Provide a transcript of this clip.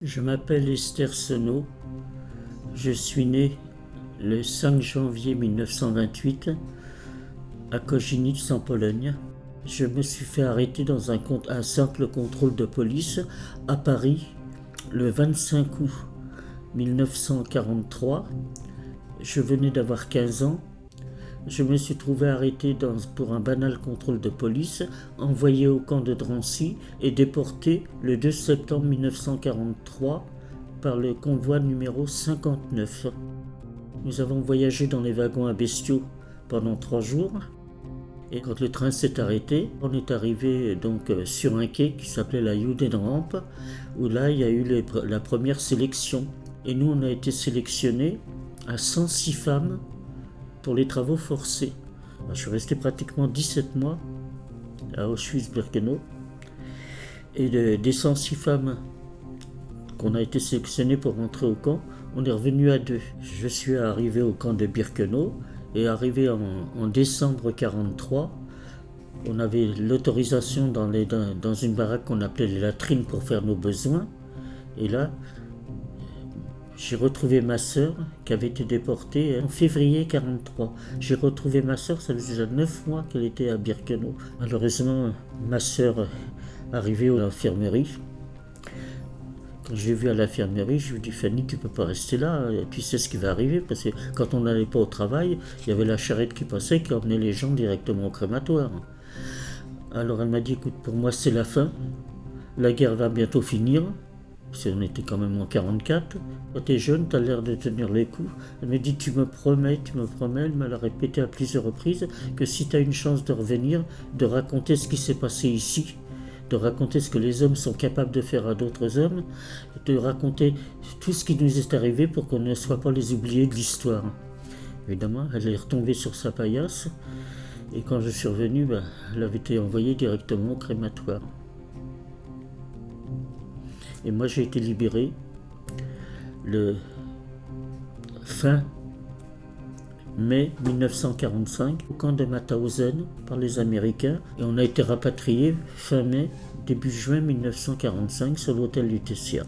Je m'appelle Esther Senot. Je suis né le 5 janvier 1928 à Kozienice en Pologne. Je me suis fait arrêter dans un simple contrôle de police à Paris le 25 août 1943. Je venais d'avoir 15 ans. Je me suis trouvé arrêté pour un banal contrôle de police, envoyé au camp de Drancy et déporté le 2 septembre 1943 par le convoi numéro 59. Nous avons voyagé dans les wagons à bestiaux pendant 3 jours. Et quand le train s'est arrêté, on est arrivé donc sur un quai qui s'appelait la Judenrampe, où là il y a eu la première sélection. Et nous on a été sélectionnés à 106 femmes pour les travaux forcés. Je suis resté pratiquement 17 mois à Auschwitz-Birkenau. Et des 106 femmes qu'on a été sélectionnées pour rentrer au camp, on est revenu à 2. Je suis arrivé au camp de Birkenau et arrivé en décembre 1943. On avait l'autorisation dans une baraque qu'on appelait les latrines pour faire nos besoins. Et là, j'ai retrouvé ma sœur qui avait été déportée en février 1943. J'ai retrouvé ma sœur, ça faisait déjà 9 mois qu'elle était à Birkenau. Malheureusement, ma sœur arrivée à l'infirmerie. Quand j'ai vu à l'infirmerie, je lui ai dit « Fanny, tu peux pas rester là, tu sais ce qui va arriver » parce que quand on n'allait pas au travail, il y avait la charrette qui passait qui emmenait les gens directement au crématoire. Alors elle m'a dit « Écoute, pour moi c'est la fin, la guerre va bientôt finir ». On était quand même en 1944. Quand tu es jeune, tu as l'air de tenir les coups. Elle me dit, tu me promets. Elle me l'a répété à plusieurs reprises, que si tu as une chance de revenir, de raconter ce qui s'est passé ici, de raconter ce que les hommes sont capables de faire à d'autres hommes, de raconter tout ce qui nous est arrivé pour qu'on ne soit pas les oubliés de l'histoire. Évidemment, elle est retombée sur sa paillasse. Et quand je suis revenu, elle avait été envoyée directement au crématoire. Et moi j'ai été libéré le fin mai 1945 au camp de Mauthausen par les Américains. Et on a été rapatriés fin mai, début juin 1945 sur l'hôtel Lutetia.